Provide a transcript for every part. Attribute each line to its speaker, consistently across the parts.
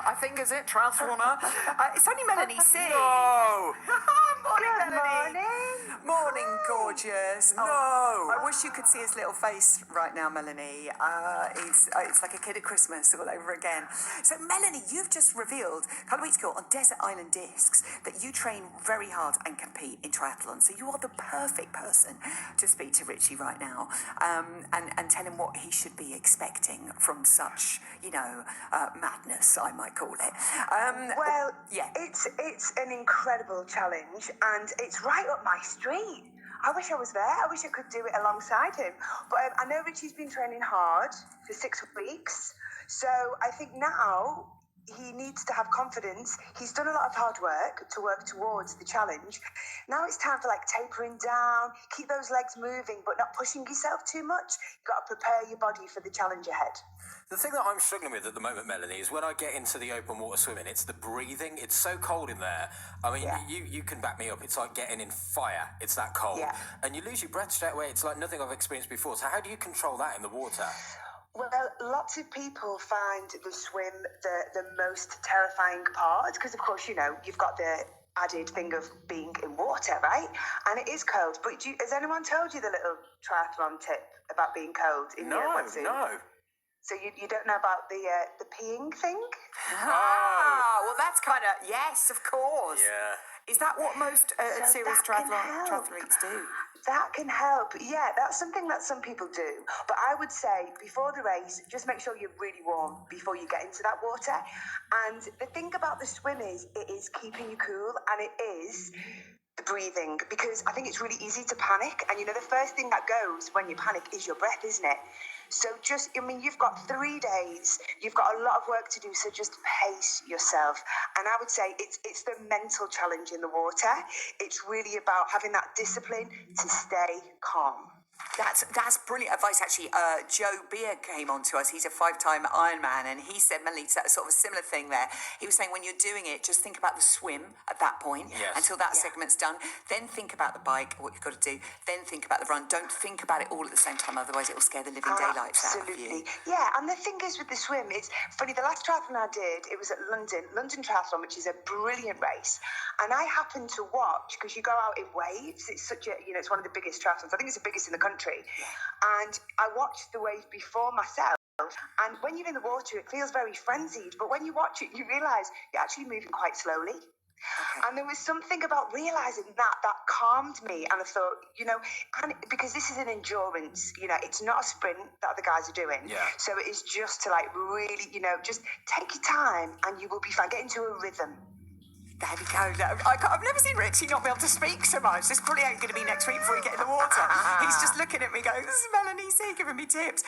Speaker 1: I think, is it? Triathlon. It's only Melanie C.
Speaker 2: No!
Speaker 1: Morning,
Speaker 3: Good
Speaker 1: Melanie.
Speaker 3: morning.
Speaker 1: Morning, gorgeous.
Speaker 2: No!
Speaker 1: I wish you could see his little face right now, Melanie. It's like a kid at Christmas all over again. So, Melanie, you've just revealed a couple of weeks ago on Desert Island Discs that you train very hard and compete in triathlon. So you are the perfect person to speak to Richie right now, and tell him what he should be expecting from such, madness, I might call it.
Speaker 3: Well,
Speaker 1: yeah.
Speaker 3: it's an incredible challenge, and it's right up my street. I wish I was there. I wish I could do it alongside him. But I know Richie's been training hard for 6 weeks, so I think now he needs to have confidence. He's done a lot of hard work to work towards the challenge. Now it's time for tapering down, keep those legs moving, but not pushing yourself too much. You've got to prepare your body for the challenge ahead.
Speaker 2: The thing that I'm struggling with at the moment, Melanie, is when I get into the open water swimming, it's the breathing. It's so cold in there. I mean,
Speaker 3: Yeah.
Speaker 2: you can back me up. It's like getting in fire. It's that cold.
Speaker 3: Yeah.
Speaker 2: And you lose your breath straight away. It's like nothing I've experienced before. So how do you control that in the water?
Speaker 3: Well, lots of people find the swim the most terrifying part because, of course, you've got the added thing of being in water, right? And it is cold. But has anyone told you the little triathlon tip about being cold in your wetsuit?
Speaker 2: No.
Speaker 3: So you don't know about the peeing thing?
Speaker 1: Well, that's kind of, yes, of course.
Speaker 2: Yeah.
Speaker 1: Is that what most
Speaker 3: So
Speaker 1: serious
Speaker 3: that can help.
Speaker 1: triathletes do?
Speaker 3: That can help. Yeah, that's something that some people do. But I would say before the race, just make sure you're really warm before you get into that water. And the thing about the swim is it is keeping you cool, and it is the breathing, because I think it's really easy to panic. And the first thing that goes when you panic is your breath, isn't it? So you've got 3 days, you've got a lot of work to do, so just pace yourself. And I would say it's the mental challenge in the water. It's really about having that discipline to stay calm.
Speaker 1: That's brilliant advice, actually. Joe Beer came on to us. He's a 5-time Ironman, and he said, Melanie, sort of a similar thing there. He was saying when you're doing it, just think about the swim at that point until that segment's done. Then think about the bike, what you've got to do. Then think about the run. Don't think about it all at the same time, otherwise it will scare the living daylights out of you.
Speaker 3: Absolutely. Yeah, and the thing is with the swim, it's funny, the last triathlon I did, it was at London Triathlon, which is a brilliant race. And I happened to watch, because you go out in waves, it's such a, it's one of the biggest triathlons. I think it's the biggest in the country. And I watched the wave before myself. And when you're in the water, it feels very frenzied. But when you watch it, you realise you're actually moving quite slowly. Okay. And there was something about realising that calmed me. And I thought, and because this is an endurance, it's not a sprint that the guys are doing.
Speaker 2: Yeah.
Speaker 3: So it is just to really, just take your time and you will be fine. Get into a rhythm.
Speaker 1: There we go. I've never seen Richie not be able to speak so much. This probably ain't going to be next week before we get in the water. He's just looking at me going, this is Melanie C giving me tips.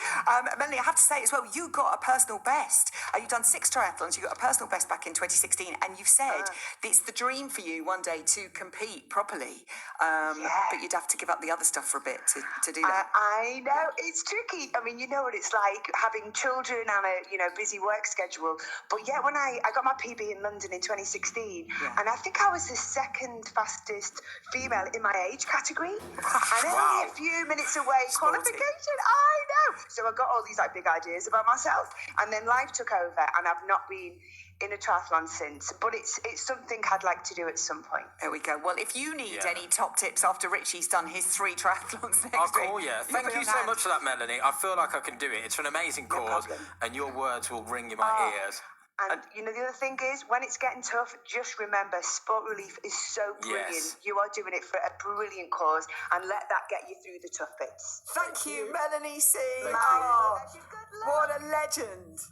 Speaker 1: Melanie, I have to say as well, you got a personal best. You've done 6 triathlons. You got a personal best back in 2016. And you've said it's the dream for you one day to compete properly. But you'd have to give up the other stuff for a bit to do that.
Speaker 3: I know. It's tricky. I mean, you know what it's like having children and a busy work schedule. But yeah, when I got my PB in London in 2016, and I think I was the 2nd fastest female in my age category. And only a few minutes away, qualification. I know. So I got all these big ideas about myself. And then life took over, and I've not been in a triathlon since. But it's something I'd like to do at some point.
Speaker 1: There we go. Well, if you need any top tips after Richie's done his 3 triathlons next
Speaker 2: I'll
Speaker 1: week.
Speaker 2: call you. Thank you so much for that, Melanie. I feel like I can do it. It's an amazing cause, and your words will ring in my ears.
Speaker 3: And the other thing is, when it's getting tough, just remember, Sport Relief is so brilliant.
Speaker 2: Yes.
Speaker 3: You are doing it for a brilliant cause, and let that get you through the tough bits.
Speaker 1: Thank you, Melanie C.
Speaker 3: Good luck.
Speaker 1: What a legend.